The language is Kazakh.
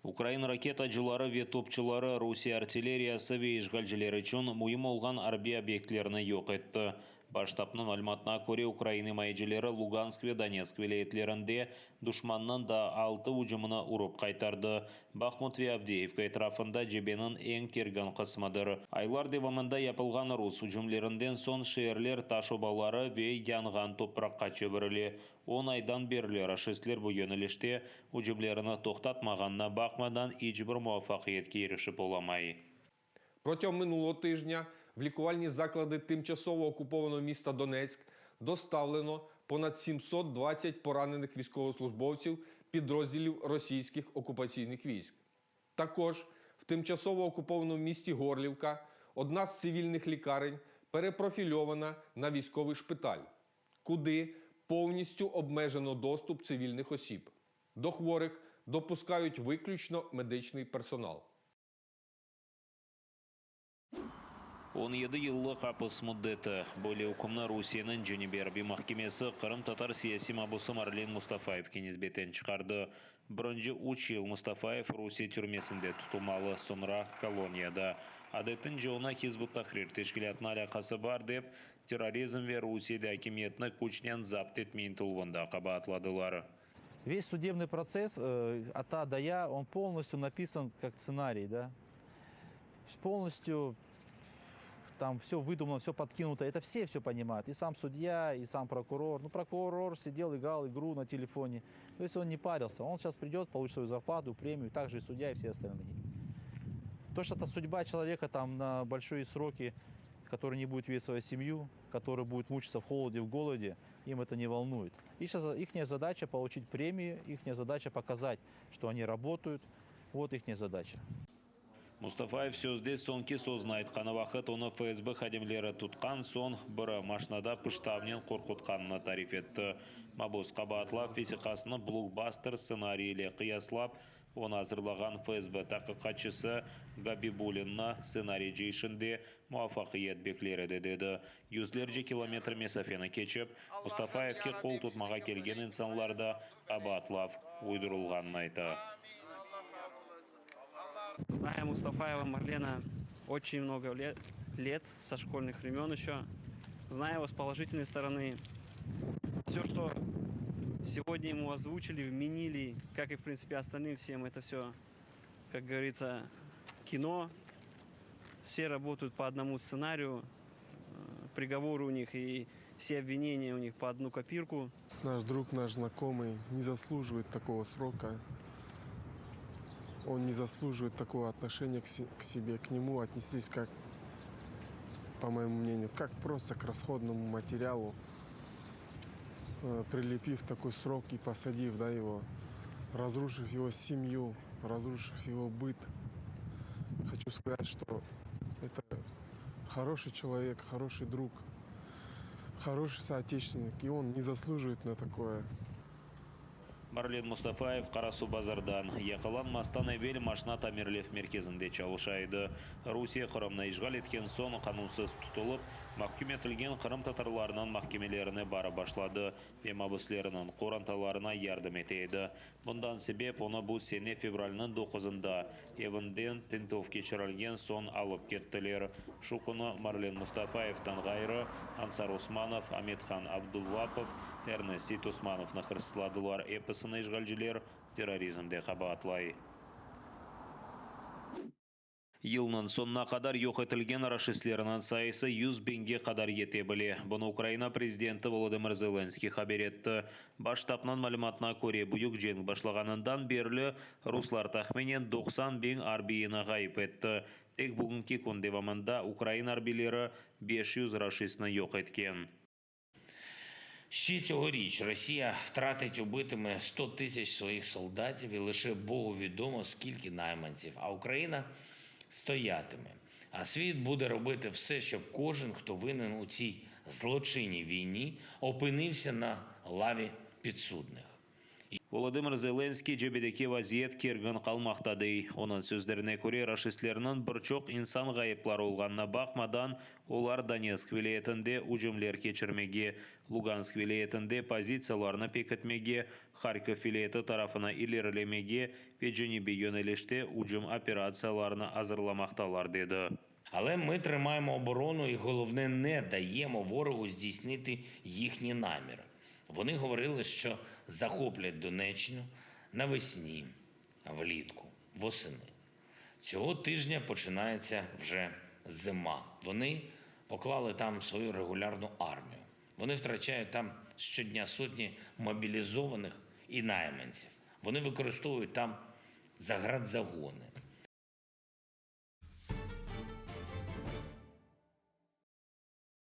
Украина ракетачылары ве топчылары Русия артиллериясы ве ишгалжилері үшін мұйым олған арби объектлеріні yok etті. Баштапның мәліметіне көре Украина майжилері Луганск ве Донецк вилаетлерінде душманнан да 6 ұжымыны ұрып қайтарды. Бахмут ве Авдеевка етрафында жебенің ең керген қысмыдыр. Айлар девамында япылған рус ұжымлерінден сон шеерлер ташобалары ве янған топыраққа чөбірілі. 10 айдан берлі рашистлер bu yönelişte ұжымлеріні тоқтатмағанна бақмадан ічбір муафақиетке ерішіп оламай. Протягом минулого тижня в лікувальні заклади тимчасово окупованого міста Донецьк доставлено понад 720 поранених військовослужбовців підрозділів російських окупаційних військ. Також в тимчасово окупованому місті Горлівка одна з цивільних лікарень перепрофільована на військовий шпиталь, куди повністю обмежено доступ цивільних осіб. До хворих допускають виключно медичний персонал. 17 yıllık hapis muddeti böyle hukumna Rusiyanın Женеве Harbiy Mahkemesi Qrim-Tatar siyasi mahbusi Marlen Mustafayevga nisbeten çıkardı. Birinci 3 yıl Mustafayev Rusiya türmesinde tutulmalı, sonra koloniyada. Adetince ona Hizbut Tahrir teşkilatına alakası var deb terrorizm ve Rusiyada hakimiyetini kuchdan zapt etmeyin tulvunda qabatladılar. Весь судебный процесс от А до Я, он полностью написан как сценарий, да? Полностью там все выдумано, все подкинуто. Это все понимают. И сам судья, и сам прокурор. Ну, прокурор сидел, играл игру на телефоне. То есть он не парился. Он сейчас придет, получит свою зарплату, премию, также и судья, и все остальные. То, что это судьба человека там на большие сроки, который не будет видеть свою семью, который будет мучиться в холоде, в голоде, им это не волнует. Их задача получить премию, их задача показать, что они работают. Вот их задача. Мустафаев сөзде сонки сөзін айтқаны вақыт оны ФСБ хадимлері тұтқан сон бірі машинада пыштавнен қорқытқанына тариф етті. Мабус қабатлап физикасыны блокбастер сценарийле қияслап, оны азырлаған ФСБ тақиқатшысы Габибулинна сценарий жейшінде муафақиет беклері деді. Yüzlerce километр месафені кечіп, Мустафаевке қол тұтмаға келген инсанларда қабатлап уйдырылғанын айты. Зная Мустафаева Марлена очень много лет, со школьных времен еще, зная его с положительной стороны, все, что сегодня ему озвучили, вменили, как и в принципе остальным всем, это все, как говорится, кино. Все работают по одному сценарию, приговоры у них и все обвинения у них по одну копирку. Наш друг, наш знакомый не заслуживает такого срока. Он не заслуживает такого отношения к себе, к нему отнеслись как, по моему мнению, как просто к расходному материалу, прилепив такой срок и посадив его, разрушив его семью, разрушив его быт. Хочу сказать, что это хороший человек, хороший друг, хороший соотечественник, и он не заслуживает на такое. Марлен Мустафаев Қарасу базардан яқыланмастан әвел машина Тамерлев мерkezінде çalışайды. Русия Қырымны ишғал еткен сон қанунсыз тұтылып, mahkum етілген Қырым татарларының mahkemelerine бары башлады. Мабуслерінің қоранталарына ярдым етейді. Бұндан себеп оны бұл сене февралінің 9-ында евінден тентов кечірілген сон алып кеттілер. Шукыны Марлен Мустафаевтан ғайры Ансар Османов, Аметхан Абдулвапов, Эрнесит Османовны хырсладылар епісіні ишгалжилер терроризмде қабатлай. Yılının sonuna kadar yok etilgen rashistlerinin sayısı 100 binge kadar yetebili. Bunu Ukrayna prezidenti Volodymyr Zelenskiy haber etti. Baştapның malumatına göre buyuk jeng başlaganından beri Ruslar tahminen 90 bin arbiyini gayip etti. Tek bugünkü kun devamında Ukrayna arbileri 500 rashistni yok etken. Ще цьогоріч Росія втратить убитими 100 тисяч своїх солдатів і лише Богу відомо, скільки найманців, а Україна стоятиме. А світ буде робити все, щоб кожен, хто винен у цій злочинній війні, опинився на лаві підсудних. Володимир Зеленский жебедеки вазиет киргін қалмақтады. Оның сөздеріне көре рашистлерінің бірчоқ инсан ғайыплар олғанына бақмадан, олар Донецк вилаетінде ұжымлер кечірмеге, Луганск вилаетінде позицияларны пекітмеге, Харьков вилаеті тарафына илерлемеге, Педженебе йөнеліште ұжым операцияларны азырламақталар деді. Але ми тримаємо оборону і, головне, не даємо ворогу здійснити їхні наміри. Вони говорили, що захоплять Донеччину навесні, влітку, восени. Цього тижня починається вже зима. Вони поклали там свою регулярну армію. Вони втрачають там щодня сотні мобілізованих і найманців. Вони використовують там заградзагони.